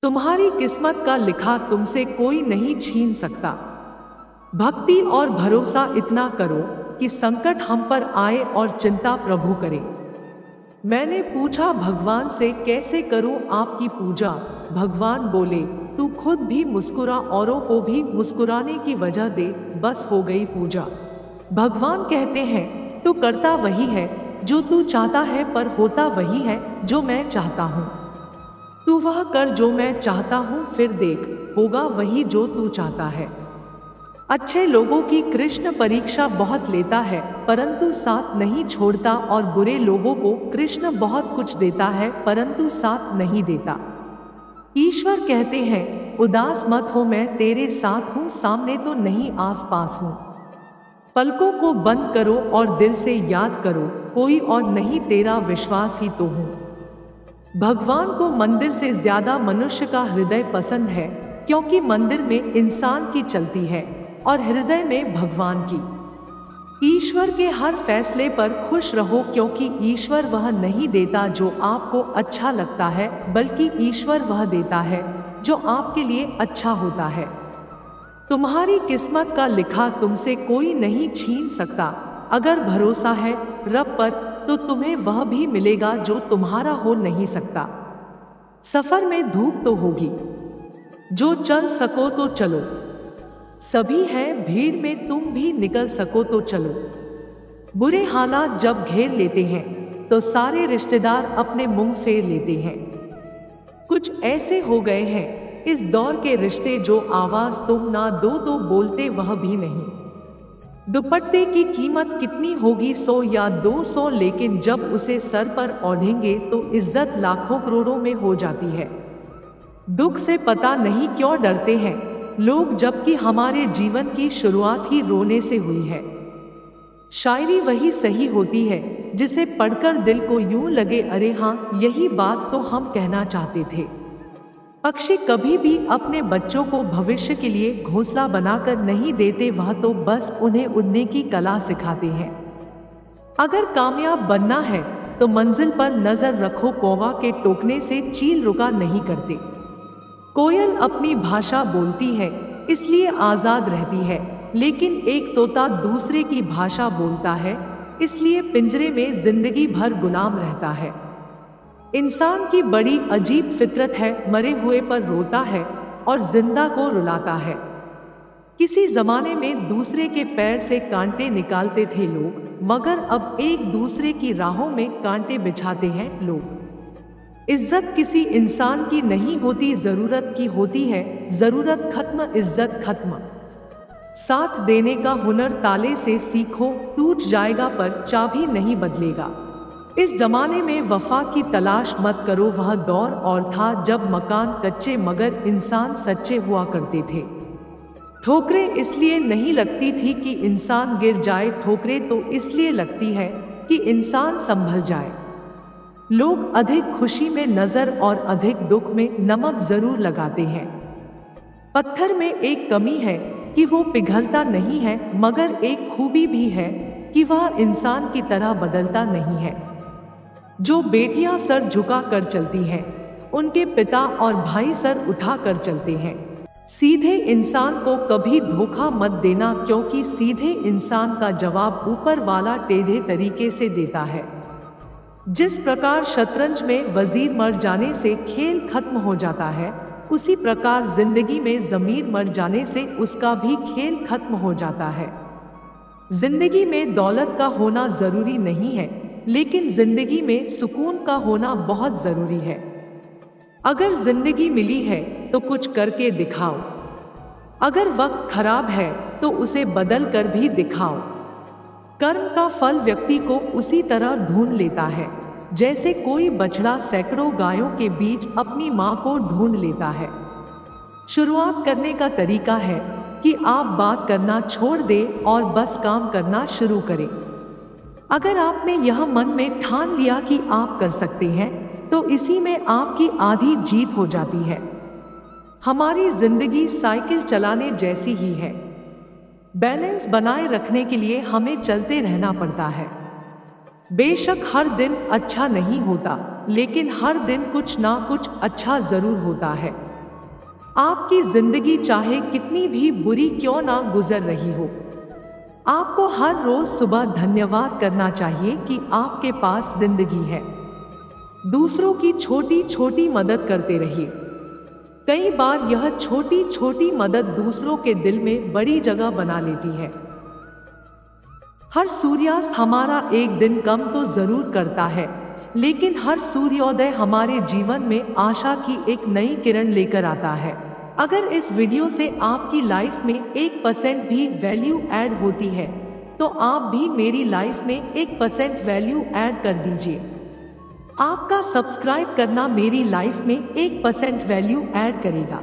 तुम्हारी किस्मत का लिखा तुमसे कोई नहीं छीन सकता। भक्ति और भरोसा इतना करो कि संकट हम पर आए और चिंता प्रभु करे। मैंने पूछा भगवान से, कैसे करूं आपकी पूजा? भगवान बोले, तू खुद भी मुस्कुरा, औरों को भी मुस्कुराने की वजह दे, बस हो गई पूजा। भगवान कहते हैं, तू करता वही है जो तू चाहता है, पर होता वही है जो मैं चाहता हूँ। तू वह कर जो मैं चाहता हूँ, फिर देख होगा वही जो तू चाहता है। अच्छे लोगों की कृष्ण परीक्षा बहुत लेता है, परंतु साथ नहीं छोड़ता, और बुरे लोगों को कृष्ण बहुत कुछ देता है, परंतु साथ नहीं देता। ईश्वर कहते हैं, उदास मत हो, मैं तेरे साथ हूँ, सामने तो नहीं आस पास हूँ। पलकों को बंद करो और दिल से याद करो, कोई और नहीं तेरा विश्वास ही तो हूँ। भगवान को मंदिर से ज्यादा मनुष्य का हृदय पसंद है, क्योंकि मंदिर में इंसान की चलती है और हृदय में भगवान की। ईश्वर के हर फैसले पर खुश रहो, क्योंकि ईश्वर वह नहीं देता जो आपको अच्छा लगता है, बल्कि ईश्वर वह देता है जो आपके लिए अच्छा होता है। तुम्हारी किस्मत का लिखा तुमसे कोई नहीं छीन सकता। अगर भरोसा है रब पर, तो तुम्हें वह भी मिलेगा जो तुम्हारा हो नहीं सकता। सफर में धूप तो होगी, जो चल सको तो चलो। सभी हैं भीड़ में, तुम भी निकल सको तो चलो। बुरे हालात जब घेर लेते हैं तो सारे रिश्तेदार अपने मुंह फेर लेते हैं। कुछ ऐसे हो गए हैं इस दौर के रिश्ते, जो आवाज तुम ना दो तो बोलते वह भी नहीं। दुपट्टे की कीमत कितनी होगी, 100 या 200, लेकिन जब उसे सर पर ओढ़ेंगे तो इज्जत लाखों करोड़ों में हो जाती है। दुख से पता नहीं क्यों डरते हैं लोग, जबकि हमारे जीवन की शुरुआत ही रोने से हुई है। शायरी वही सही होती है जिसे पढ़कर दिल को यूं लगे, अरे हाँ, यही बात तो हम कहना चाहते थे। पक्षी कभी भी अपने बच्चों को भविष्य के लिए घोंसला बनाकर नहीं देते, वह तो बस उन्हें उड़ने की कला सिखाते हैं। अगर कामयाब बनना है तो मंजिल पर नजर रखो, कौवा के टोकने से चील रुका नहीं करते। कोयल अपनी भाषा बोलती है इसलिए आजाद रहती है, लेकिन एक तोता दूसरे की भाषा बोलता है इसलिए पिंजरे में जिंदगी भर गुलाम रहता है। इंसान की बड़ी अजीब फितरत है, मरे हुए पर रोता है और जिंदा को रुलाता है। किसी जमाने में दूसरे के पैर से कांटे निकालते थे लोग, मगर अब एक दूसरे की राहों में कांटे बिछाते हैं लोग। इज्जत किसी इंसान की नहीं होती, जरूरत की होती है। जरूरत खत्म, इज्जत खत्म। साथ देने का हुनर ताले से सीखो, टूट जाएगा पर चाबी नहीं बदलेगा। इस जमाने में वफा की तलाश मत करो, वह दौर और था जब मकान कच्चे मगर इंसान सच्चे हुआ करते थे। ठोकरें इसलिए नहीं लगती थी कि इंसान गिर जाए, ठोकरें तो इसलिए लगती है कि इंसान संभल जाए। लोग अधिक खुशी में नजर और अधिक दुख में नमक जरूर लगाते हैं। पत्थर में एक कमी है कि वो पिघलता नहीं है, मगर एक खूबी भी है कि वह इंसान की तरह बदलता नहीं है। जो बेटियां सर झुका कर चलती हैं, उनके पिता और भाई सर उठा कर चलते हैं। सीधे इंसान को कभी धोखा मत देना, क्योंकि सीधे इंसान का जवाब ऊपर वाला टेढ़े तरीके से देता है। जिस प्रकार शतरंज में वजीर मर जाने से खेल खत्म हो जाता है, उसी प्रकार जिंदगी में ज़मीर मर जाने से उसका भी खेल खत्म हो जाता है। जिंदगी में दौलत का होना जरूरी नहीं है, लेकिन जिंदगी में सुकून का होना बहुत जरूरी है। अगर जिंदगी मिली है तो कुछ करके दिखाओ। अगर वक्त खराब है तो उसे बदल कर भी दिखाओ। कर्म का फल व्यक्ति को उसी तरह ढूंढ लेता है जैसे कोई बछड़ा सैकड़ों गायों के बीच अपनी मां को ढूंढ लेता है। शुरुआत करने का तरीका है कि आप बात करना छोड़ दें और बस काम करना शुरू करें। अगर आपने यह मन में ठान लिया कि आप कर सकते हैं, तो इसी में आपकी आधी जीत हो जाती है। हमारी जिंदगी साइकिल चलाने जैसी ही है। बैलेंस बनाए रखने के लिए हमें चलते रहना पड़ता है। बेशक हर दिन अच्छा नहीं होता, लेकिन हर दिन कुछ ना कुछ अच्छा जरूर होता है। आपकी जिंदगी चाहे कितनी भी बुरी क्यों ना गुजर रही हो, आपको हर रोज सुबह धन्यवाद करना चाहिए कि आपके पास जिंदगी है। दूसरों की छोटी छोटी मदद करते रहिए। कई बार यह छोटी छोटी मदद दूसरों के दिल में बड़ी जगह बना लेती है। हर सूर्यास्त हमारा एक दिन कम तो जरूर करता है, लेकिन हर सूर्योदय हमारे जीवन में आशा की एक नई किरण लेकर आता है। अगर इस वीडियो से आपकी लाइफ में 1% भी वैल्यू ऐड होती है, तो आप भी मेरी लाइफ में 1% वैल्यू ऐड कर दीजिए। आपका सब्सक्राइब करना मेरी लाइफ में 1% वैल्यू ऐड करेगा।